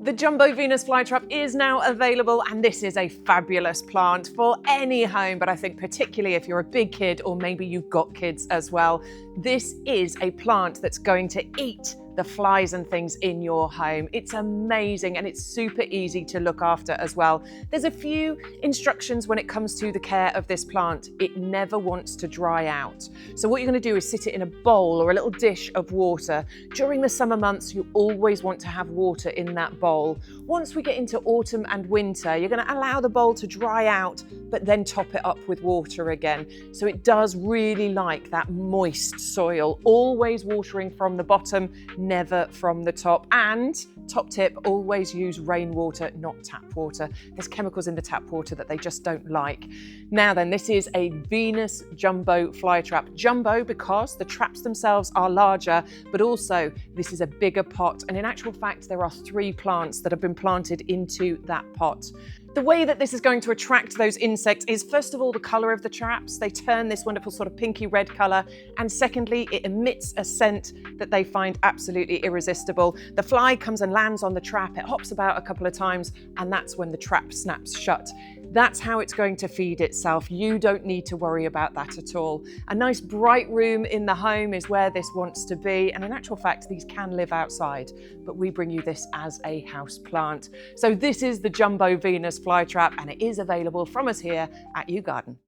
The Jumbo Venus Flytrap is now available, and this is a fabulous plant for any home, but I think particularly if you're a big kid or maybe you've got kids as well. This is a plant that's going to eat the flies and things in your home. It's amazing and it's super easy to look after as well. There's a few instructions when it comes to the care of this plant. It never wants to dry out. So what you're going to do is sit it in a bowl or a little dish of water. During the summer months, you always want to have water in that bowl. Once we get into autumn and winter, you're going to allow the bowl to dry out, but then top it up with water again. So it does really like that moist soil, always watering from the bottom, never from the top. And top tip, always use rainwater, not tap water. There's chemicals in the tap water that they just don't like. Now then, this is a Venus Jumbo Flytrap. Jumbo because the traps themselves are larger, but also this is a bigger pot. And in actual fact, there are 3 plants that have been planted into that pot. The way that this is going to attract those insects is, first of all, the colour of the traps. They turn this wonderful sort of pinky red colour. And secondly, it emits a scent that they find absolutely irresistible. The fly comes and lands on the trap. It hops about a couple of times, and that's when the trap snaps shut. That's how it's going to feed itself. You don't need to worry about that at all. A nice bright room in the home is where this wants to be. And in actual fact, these can live outside, but we bring you this as a house plant. So this is the Jumbo Venus Flytrap, and it is available from us here at YouGarden.